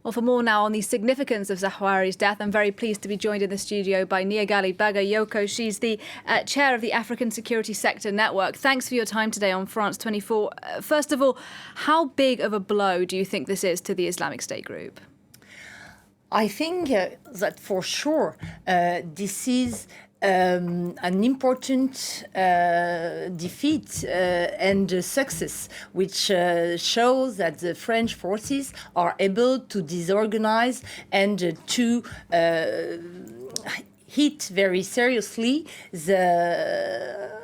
Well, for more now on the significance of Zahwari's death, I'm very pleased to be joined in the studio by Niagalé Bagayoko. She's the chair of the African Security Sector Network. Thanks for your time today on France 24. First of all, how big of a blow do you think this is to the Islamic State group? I think that for sure this is an important defeat and success, which shows that the French forces are able to disorganize and to hit very seriously the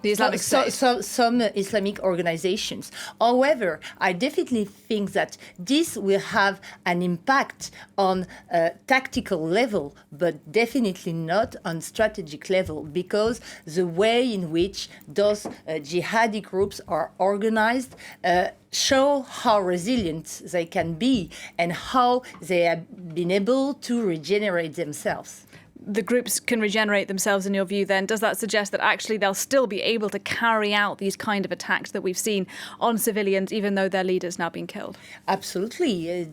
Islamic State. Some Islamic organizations. However, I definitely think that this will have an impact on a tactical level, but definitely not on strategic level, because the way in which those jihadi groups are organized show how resilient they can be and how they have been able to regenerate themselves. The groups can regenerate themselves, in your view, then. Does that suggest that actually they'll still be able to carry out these kind of attacks that we've seen on civilians, even though their leader's now been killed? Absolutely.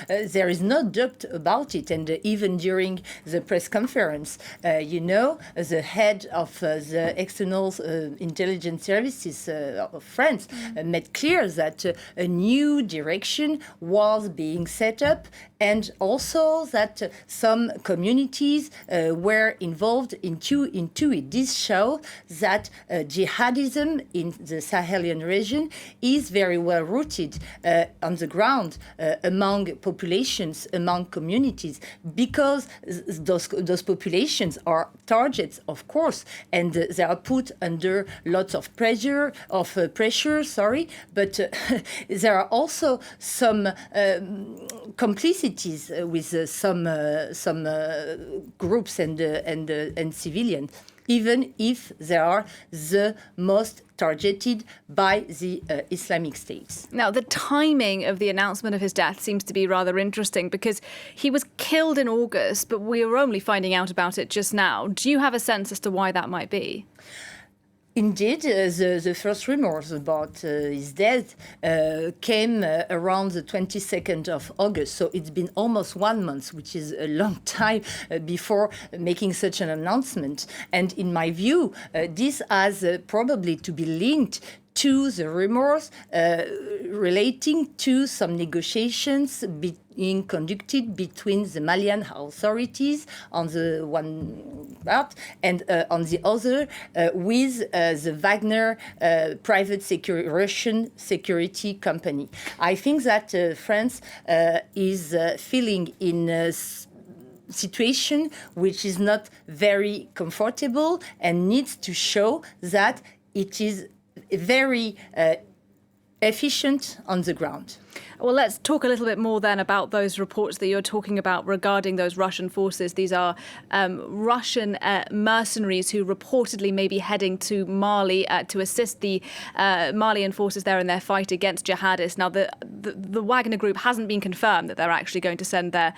There is no doubt about it. And even during the press conference, the head of the external intelligence services of France made clear that a new direction was being set up, and also that some communities were involved into it. This shows that jihadism in the Sahelian region is very well rooted on the ground among populations, among communities, because those populations are targets, of course, and they are put under lots of pressure. But there are also some complicities with some groups and civilians, even if they are the most targeted by the Islamic States. Now, the timing of the announcement of his death seems to be rather interesting, because he was killed in August, but we were only finding out about it just now. Do you have a sense as to why that might be? Indeed, the first rumors about his death came around the 22nd of August. So it's been almost 1 month, which is a long time before making such an announcement. And in my view, this has probably to be linked to the rumors relating to some negotiations being conducted between the Malian authorities on the one part, and on the other with the Wagner private Russian security company. I think that France is feeling in a situation which is not very comfortable and needs to show that it is very efficient on the ground. Well, let's talk a little bit more then about those reports that you're talking about regarding those Russian forces. These are Russian mercenaries who reportedly may be heading to Mali to assist the Malian forces there in their fight against jihadists. Now, the Wagner group hasn't been confirmed that they're actually going to send their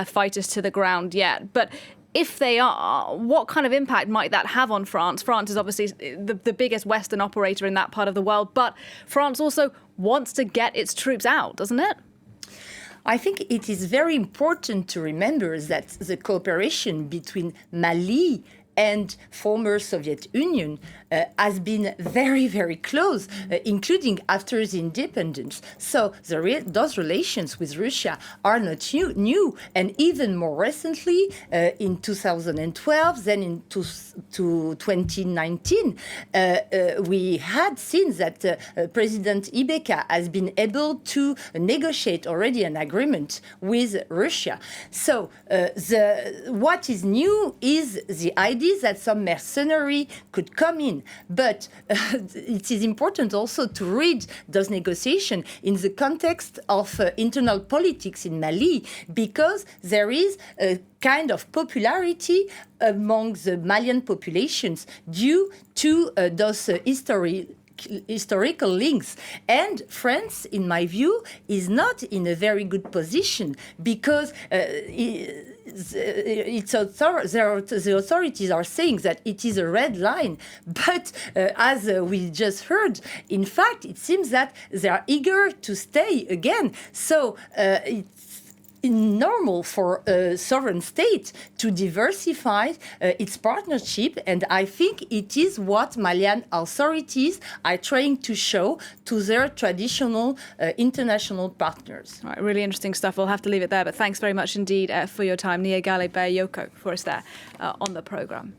fighters to the ground yet. But if they are, what kind of impact might that have on France? France is obviously the biggest Western operator in that part of the world, but France also wants to get its troops out, doesn't it? I think it is very important to remember that the cooperation between Mali and former Soviet Union has been very, very close, including after the independence. So those relations with Russia are not new. And even more recently, in 2012, then in 2019, we had seen that President Ibeka has been able to negotiate already an agreement with Russia. So what is new is the idea that some mercenary could come in. But it is important also to read those negotiations in the context of internal politics in Mali, because there is a kind of popularity among the Malian populations due to those historical links. And France, in my view, is not in a very good position, because the authorities are saying that it is a red line. But as we just heard, in fact, it seems that they are eager to stay again. So normal for a sovereign state to diversify its partnership, and I think it is what Malian authorities are trying to show to their traditional international partners. All right, really interesting stuff. We'll have to leave it there, but thanks very much indeed for your time. Niagalé Bagayoko for us there on the programme.